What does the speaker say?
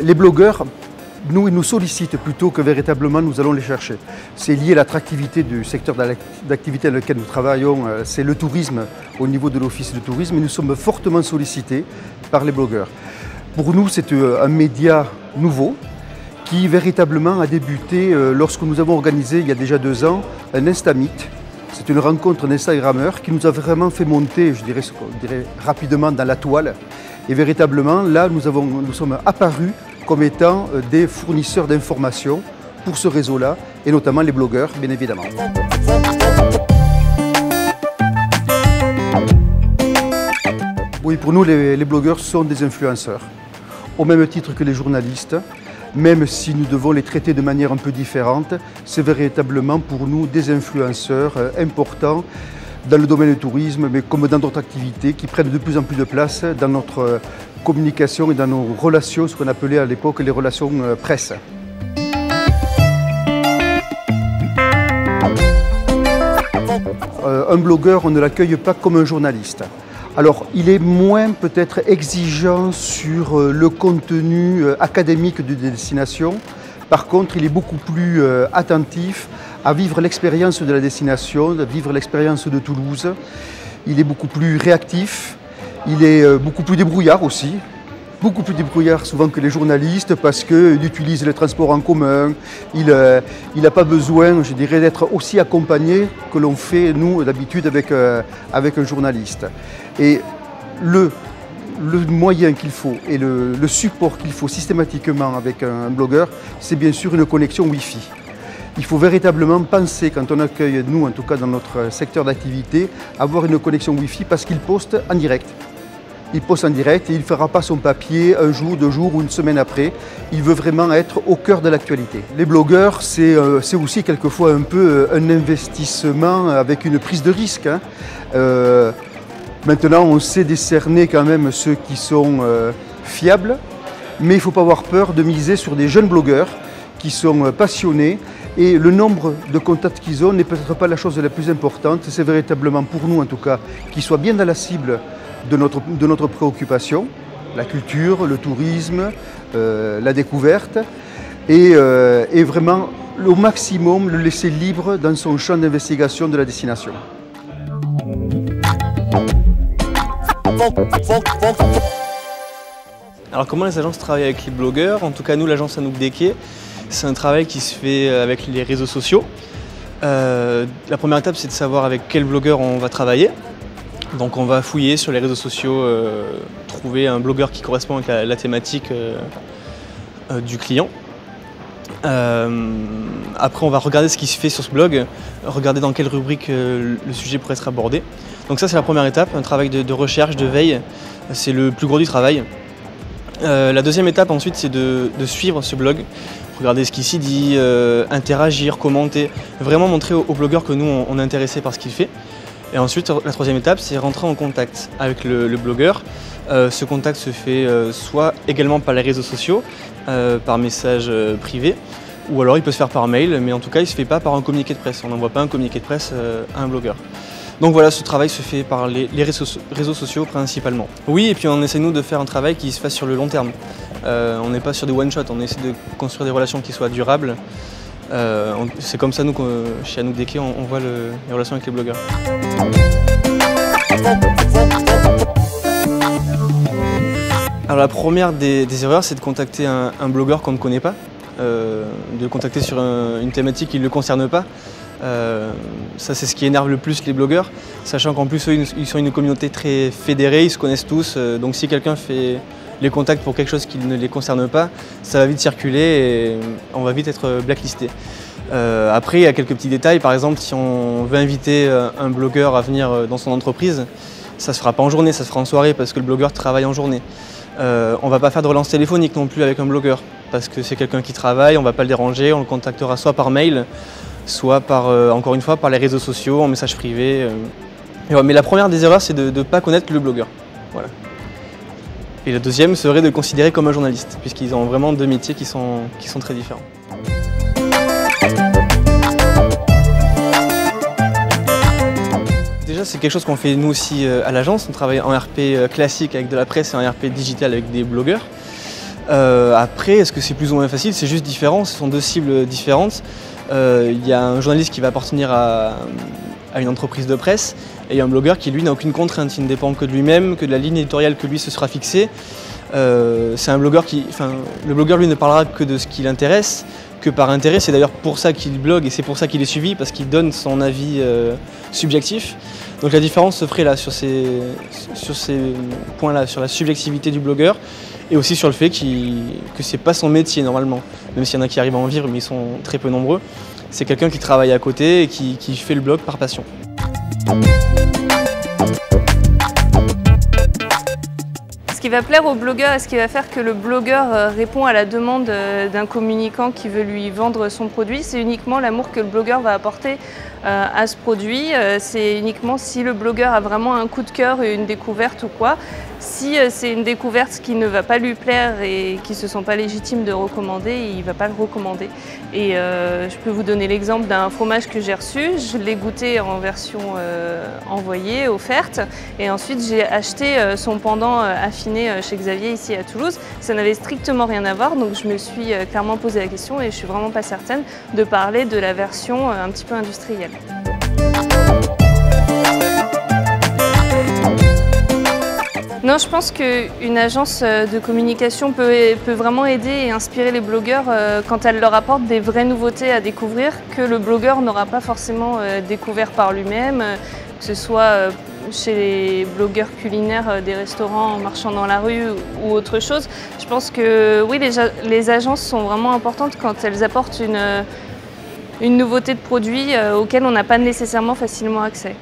les blogueurs, ils nous sollicitent plutôt que véritablement nous allons les chercher. C'est lié à l'attractivité du secteur d'activité dans lequel nous travaillons, c'est le tourisme au niveau de l'office de tourisme et nous sommes fortement sollicités par les blogueurs. Pour nous, c'est un média nouveau qui véritablement a débuté lorsque nous avons organisé il y a déjà 2 ans un Instameet. C'est une rencontre d'Instagrammeurs qui nous a vraiment fait monter, je dirais rapidement dans la toile. Et véritablement, là, nous sommes apparus comme étant des fournisseurs d'informations pour ce réseau-là, et notamment les blogueurs, bien évidemment. Oui, pour nous, les blogueurs sont des influenceurs, au même titre que les journalistes, même si nous devons les traiter de manière un peu différente, c'est véritablement pour nous des influenceurs importants dans le domaine du tourisme, mais comme dans d'autres activités qui prennent de plus en plus de place dans notre communication et dans nos relations, ce qu'on appelait à l'époque les relations presse. Un blogueur, on ne l'accueille pas comme un journaliste. Alors, il est moins peut-être exigeant sur le contenu académique de destination. Par contre, il est beaucoup plus attentif à vivre l'expérience de la destination, à vivre l'expérience de Toulouse. Il est beaucoup plus réactif, il est beaucoup plus débrouillard aussi. Beaucoup plus débrouillard souvent que les journalistes parce qu'il utilise les transports en commun, il n'a pas besoin, je dirais, d'être aussi accompagné que l'on fait, nous, d'habitude, avec un journaliste. Et le moyen qu'il faut et le support qu'il faut systématiquement avec un blogueur, c'est bien sûr une connexion Wi-Fi. Il faut véritablement penser, quand on accueille, nous, en tout cas dans notre secteur d'activité, avoir une connexion Wi-Fi parce qu'il poste en direct. Il poste en direct et il ne fera pas son papier un jour, 2 jours ou une semaine après. Il veut vraiment être au cœur de l'actualité. Les blogueurs, c'est aussi quelquefois un peu un investissement avec une prise de risque. Maintenant, on sait décerner quand même ceux qui sont fiables, mais il ne faut pas avoir peur de miser sur des jeunes blogueurs qui sont passionnés. Et le nombre de contacts qu'ils ont n'est peut-être pas la chose la plus importante. C'est véritablement pour nous, en tout cas, qu'ils soient bien dans la cible de notre préoccupation, la culture, le tourisme, la découverte, et vraiment au maximum le laisser libre dans son champ d'investigation de la destination. Alors comment les agences travaillent avec les blogueurs? En tout cas nous, l'agence Anouk Desquets, c'est un travail qui se fait avec les réseaux sociaux. La première étape, c'est de savoir avec quel blogueur on va travailler. Donc on va fouiller sur les réseaux sociaux, trouver un blogueur qui correspond avec la thématique du client. Après on va regarder ce qui se fait sur ce blog, regarder dans quelle rubrique le sujet pourrait être abordé. Donc ça c'est la première étape, un travail de recherche, de veille, c'est le plus gros du travail. La deuxième étape ensuite c'est de suivre ce blog, regarder ce qui s'y dit, interagir, commenter, vraiment montrer au blogueur que nous on est intéressé par ce qu'il fait. Et ensuite, la troisième étape, c'est rentrer en contact avec le blogueur. Ce contact se fait soit également par les réseaux sociaux, par message privé, ou alors il peut se faire par mail, mais en tout cas, il ne se fait pas par un communiqué de presse. On n'envoie pas un communiqué de presse à un blogueur. Donc voilà, ce travail se fait par les réseaux sociaux principalement. Oui, et puis on essaie nous de faire un travail qui se fasse sur le long terme. On n'est pas sur des one-shot, on essaie de construire des relations qui soient durables. C'est comme ça, nous, chez Anouk Desquets, on voit les relations avec les blogueurs. Alors la première des erreurs, c'est de contacter un blogueur qu'on ne connaît pas, de le contacter sur une thématique qui ne le concerne pas. Ça, c'est ce qui énerve le plus les blogueurs, sachant qu'en plus, eux, ils sont une communauté très fédérée, ils se connaissent tous, donc si quelqu'un fait les contacts pour quelque chose qui ne les concerne pas, ça va vite circuler et on va vite être blacklisté. Après, il y a quelques petits détails. Par exemple, si on veut inviter un blogueur à venir dans son entreprise, ça ne se fera pas en journée, ça se fera en soirée parce que le blogueur travaille en journée. On ne va pas faire de relance téléphonique non plus avec un blogueur parce que c'est quelqu'un qui travaille, on ne va pas le déranger, on le contactera soit par mail, soit par, encore une fois, par les réseaux sociaux, en message privé. Mais la première des erreurs, c'est de ne pas connaître le blogueur. Voilà. Et la deuxième serait de le considérer comme un journaliste, puisqu'ils ont vraiment 2 métiers qui sont très différents. Déjà, c'est quelque chose qu'on fait nous aussi à l'agence. On travaille en RP classique avec de la presse et en RP digital avec des blogueurs. Après, est-ce que c'est plus ou moins facile? C'est juste différent, ce sont deux cibles différentes. Il y a un journaliste qui va appartenir à une entreprise de presse et il y a un blogueur qui lui n'a aucune contrainte, il ne dépend que de lui-même, que de la ligne éditoriale que lui se sera fixée. C'est un blogueur le blogueur lui ne parlera que de ce qui l'intéresse, que par intérêt. C'est d'ailleurs pour ça qu'il blogue et c'est pour ça qu'il est suivi, parce qu'il donne son avis subjectif. Donc la différence se ferait là sur ces points-là, sur la subjectivité du blogueur et aussi sur le fait que c'est pas son métier normalement, même s'il y en a qui arrivent à en vivre, mais ils sont très peu nombreux. C'est quelqu'un qui travaille à côté et qui fait le blog par passion. Ce qui va plaire au blogueur et ce qui va faire que le blogueur répond à la demande d'un communicant qui veut lui vendre son produit, c'est uniquement l'amour que le blogueur va apporter à ce produit. C'est uniquement si le blogueur a vraiment un coup de cœur et une découverte ou quoi. Si c'est une découverte qui ne va pas lui plaire et qui ne se sent pas légitime de recommander, il ne va pas le recommander. Et je peux vous donner l'exemple d'un fromage que j'ai reçu. Je l'ai goûté en version envoyée, offerte. Et ensuite, j'ai acheté son pendant affiné chez Xavier ici à Toulouse. Ça n'avait strictement rien à voir, donc je me suis clairement posé la question et je ne suis vraiment pas certaine de parler de la version un petit peu industrielle. Non, je pense qu'une agence de communication peut vraiment aider et inspirer les blogueurs quand elle leur apporte des vraies nouveautés à découvrir que le blogueur n'aura pas forcément découvert par lui-même, que ce soit chez les blogueurs culinaires des restaurants en marchant dans la rue ou autre chose. Je pense que oui, les agences sont vraiment importantes quand elles apportent une nouveauté de produit auquel on n'a pas nécessairement facilement accès.